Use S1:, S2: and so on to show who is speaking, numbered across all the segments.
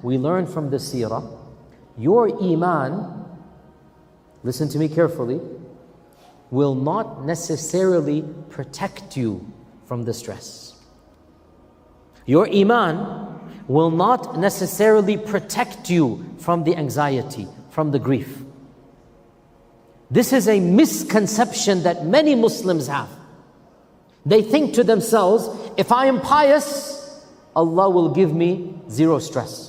S1: we learn from the seerah, your Iman, listen to me carefully, will not necessarily protect you from the stress. Your Iman will not necessarily protect you from the anxiety, from the grief. This is a misconception that many Muslims have. They think to themselves, if I am pious, Allah will give me zero stress.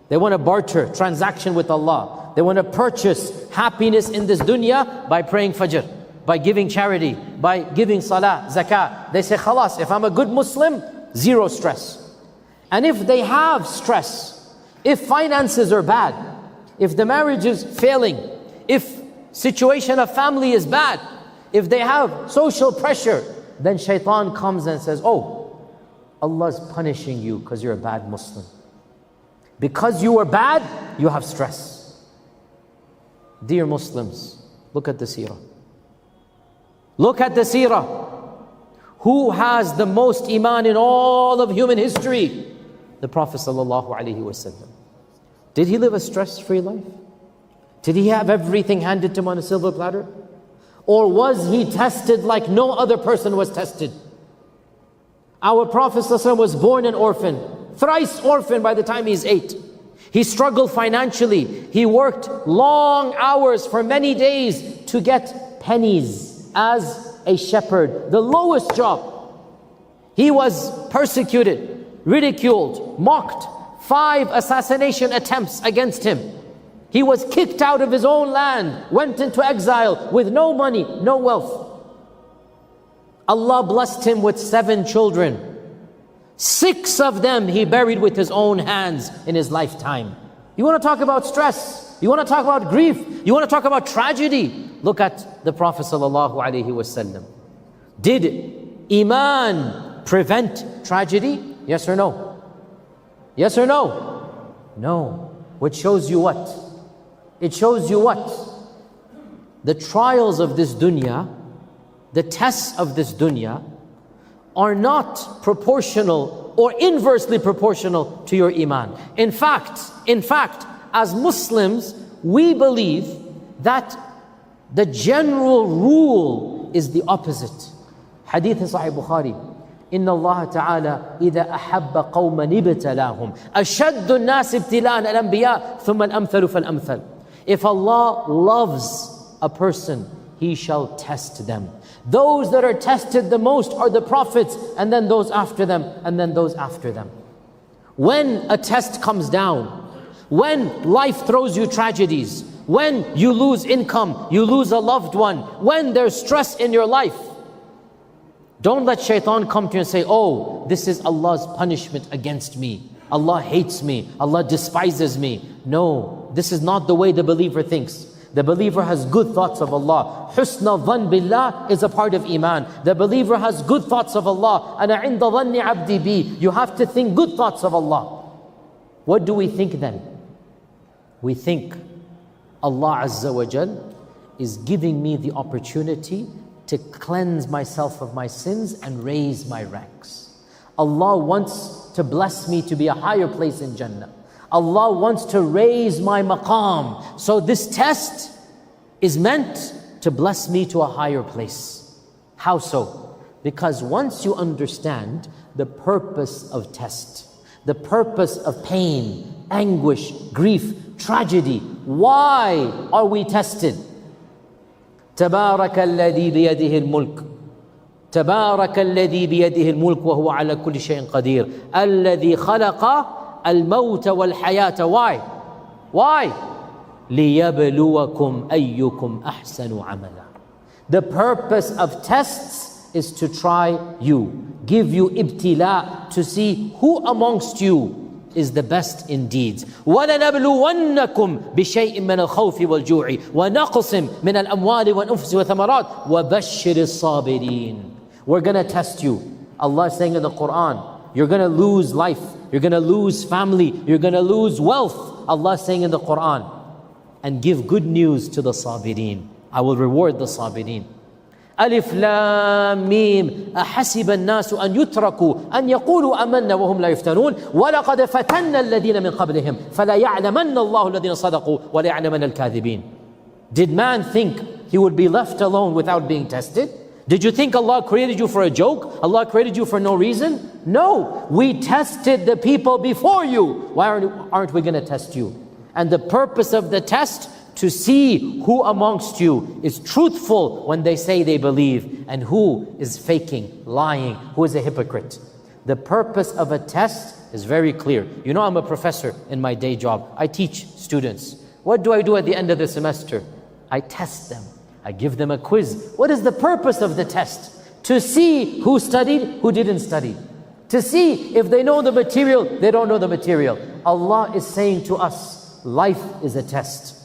S1: They want to barter, transaction with Allah. They want to purchase happiness in this dunya by praying fajr, by giving charity, by giving salah, zakah. They say, khalas, if I'm a good Muslim, zero stress. And if they have stress, if finances are bad, if the marriage is failing, if situation of family is bad, if they have social pressure, then shaitan comes and says, oh, Allah's punishing you because you're a bad Muslim. Because you are bad, you have stress. Dear Muslims, look at the seerah. Look at the seerah. Who has the most Iman in all of human history? The Prophet ﷺ. Did he live a stress-free life? Did he have everything handed to him on a silver platter? Or was he tested like no other person was tested? Our Prophet ﷺ was born an orphan, thrice orphan by the time he's 8. He struggled financially. He worked long hours for many days to get pennies as a shepherd, the lowest job. He was persecuted, ridiculed, mocked. 5 assassination attempts against him. He was kicked out of his own land, went into exile with no money, no wealth. Allah blessed him with 7 children. 6 of them he buried with his own hands in his lifetime. You want to talk about stress? You want to talk about grief? You want to talk about tragedy? Look at the Prophet ﷺ. Did Iman prevent tragedy? Yes or no? Yes or no? No. Which shows you what? It shows you what? The trials of this dunya, the tests of this dunya, are not proportional or inversely proportional to your Iman. In fact, as Muslims, we believe that the general rule is the opposite. Hadith in Sahih Bukhari. إن الله تعالى إذا أحب قوما ابتلاهم أشد الناس ابتلاء الأنبياء ثم الأمثل فالأمثل. If Allah loves a person, He shall test them. Those that are tested the most are the prophets, and then those after them, and then those after them. When a test comes down, when life throws you tragedies, when you lose income, you lose a loved one, when there's stress in your life, don't let shaitan come to you and say, oh, this is Allah's punishment against me. Allah hates me. Allah despises me. No, this is not the way the believer thinks. The believer has good thoughts of Allah. Husna dhan billah is a part of Iman. The believer has good thoughts of Allah. Ana inda dhanni abdi bi. You have to think good thoughts of Allah. What do we think then? We think Allah Azza wa Jal is giving me the opportunity to cleanse myself of my sins and raise my ranks. Allah wants to bless me to be a higher place in Jannah. Allah wants to raise my maqam. So this test is meant to bless me to a higher place. How so? Because once you understand the purpose of test, the purpose of pain, anguish, grief, tragedy, why are we tested? تبارك الذي بيده الملك تبارك الذي بيده الملك وهو على كل شيء قدير الذي خلق الموت والحياة. Why? ليبلوكم أيكم أحسن عملا. The purpose of tests is to try you, give you ibtila, to see who amongst you is the best in deeds. وَلَنَبْلُوَنَّكُمْ بِشَيْءٍ مِّنَ الْخَوْفِ وَالْجُوعِ وَنَقْصٍ مِّنَ الْأَمْوَالِ وَالْأَنفُسِ وَالثَّمَرَاتِ وَبَشِّرِ الصَّابِرِينَ. We're going to test you. Allah is saying in the Quran, you're going to lose life, you're going to lose family, you're going to lose wealth. Allah is saying in the Quran, and give good news to the sabirin. I will reward the sabirin. ألف لام ميم أحسب الناس أن يتركوا أن يقولوا آمنا وهم لا يفتنون ولقد فتنا الذين من قبلهم فلا يعلمن الله الذين صدقوا ولا يعلمن الكاذبين. Did man think he would be left alone without being tested? Did you think Allah created you for a joke? Allah created you for no reason? No, we tested the people before you. Why aren't we going to test you? And the purpose of the test, to see who amongst you is truthful when they say they believe and who is faking, lying, who is a hypocrite. The purpose of a test is very clear. You know, I'm a professor in my day job. I teach students. What do I do at the end of the semester? I test them. I give them a quiz. What is the purpose of the test? To see who studied, who didn't study. To see if they know the material, they don't know the material. Allah is saying to us, life is a test.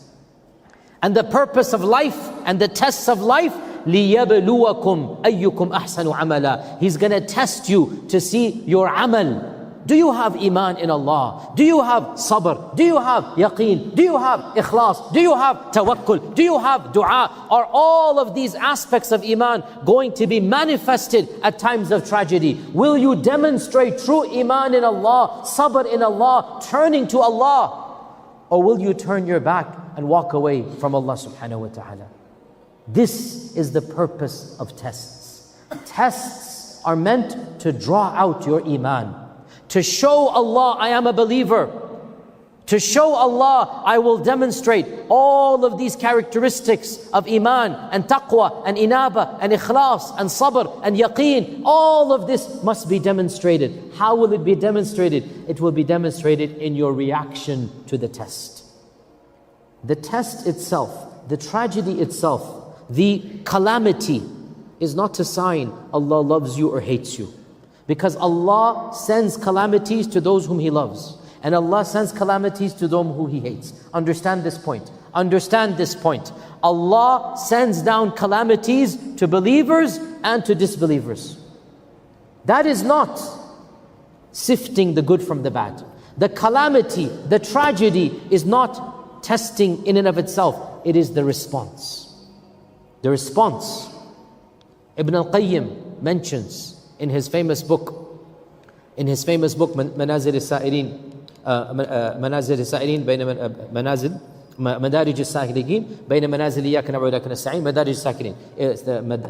S1: And the purpose of life and the tests of life, لِيَبْلُوَكُمْ أَيُّكُمْ أَحْسَنُ عَمَلًا. He's going to test you to see your amal. Do you have Iman in Allah? Do you have sabr? Do you have yaqeen? Do you have ikhlas? Do you have tawakkul? Do you have dua? Are all of these aspects of Iman going to be manifested at times of tragedy? Will you demonstrate true Iman in Allah, sabr in Allah, turning to Allah? Or will you turn your back and walk away from Allah subhanahu wa ta'ala? This is the purpose of tests. Tests are meant to draw out your Iman. To show Allah, I am a believer. To show Allah, I will demonstrate all of these characteristics of Iman and taqwa and inaba and ikhlas and sabr and yaqeen. All of this must be demonstrated. How will it be demonstrated? It will be demonstrated in your reaction to the test. The test itself, the tragedy itself, the calamity is not a sign Allah loves you or hates you. Because Allah sends calamities to those whom He loves. And Allah sends calamities to those whom He hates. Understand this point. Understand this point. Allah sends down calamities to believers and to disbelievers. That is not sifting the good from the bad. The calamity, the tragedy is not testing in and of itself. It is the response. The response. Ibn al-Qayyim mentions in his famous book, منازل السائرين منازل السائرين بين منازل مدارج السالكين بين منازل إياك نعبد وإياك نستعين مدارج السالكين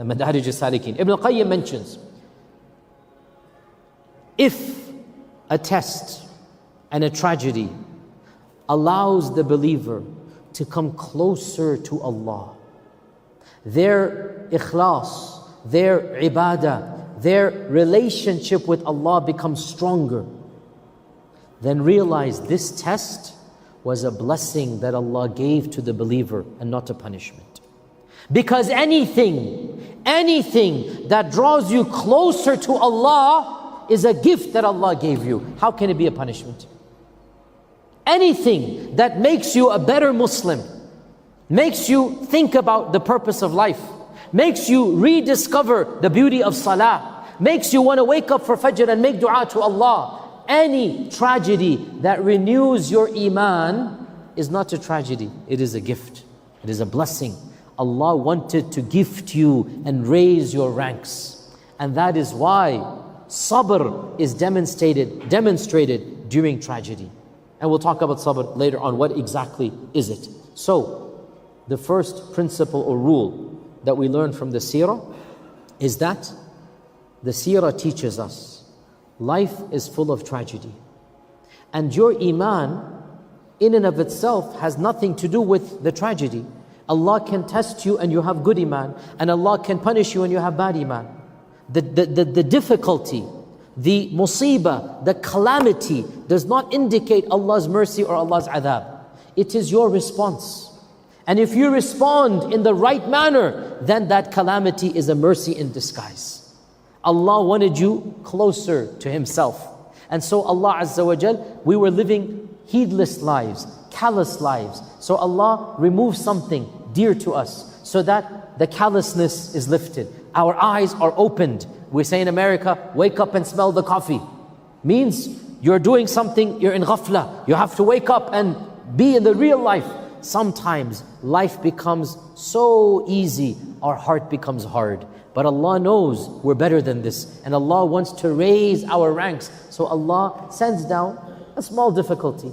S1: مدارج السالكين. Ibn al-Qayyim mentions, if a test and a tragedy allows the believer to come closer to Allah, their ikhlas, their ibadah, their relationship with Allah becomes stronger, then realize this test was a blessing that Allah gave to the believer and not a punishment. Because anything that draws you closer to Allah is a gift that Allah gave you. How can it be a punishment? Anything that makes you a better Muslim, makes you think about the purpose of life, makes you rediscover the beauty of salah, makes you want to wake up for fajr and make dua to Allah. Any tragedy that renews your Iman is not a tragedy, it is a gift, it is a blessing. Allah wanted to gift you and raise your ranks. And that is why sabr is demonstrated during tragedy. And we'll talk about sabr later on. What exactly is it? So, the first principle or rule that we learn from the seerah is that the seerah teaches us life is full of tragedy. And your Iman in and of itself has nothing to do with the tragedy. Allah can test you and you have good Iman, and Allah can punish you and you have bad Iman. The difficulty, the musibah, the calamity does not indicate Allah's mercy or Allah's adhab. It is your response. And if you respond in the right manner, then that calamity is a mercy in disguise. Allah wanted you closer to Himself. And so Allah Azza wa Jal, we were living heedless lives, callous lives. So Allah removed something dear to us so that the callousness is lifted. Our eyes are opened. We say in America, wake up and smell the coffee. Means you're doing something, you're in ghafla. You have to wake up and be in the real life. sometimes life becomes so easy, our heart becomes hard. But Allah knows we're better than this, and Allah wants to raise our ranks. So Allah sends down a small difficulty,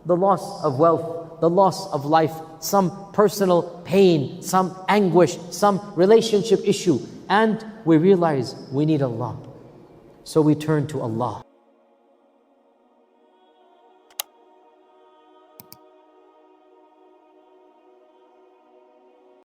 S1: the loss of wealth, the loss of life, some personal pain, some anguish, some relationship issue, and we realize we need Allah. So we turn to Allah.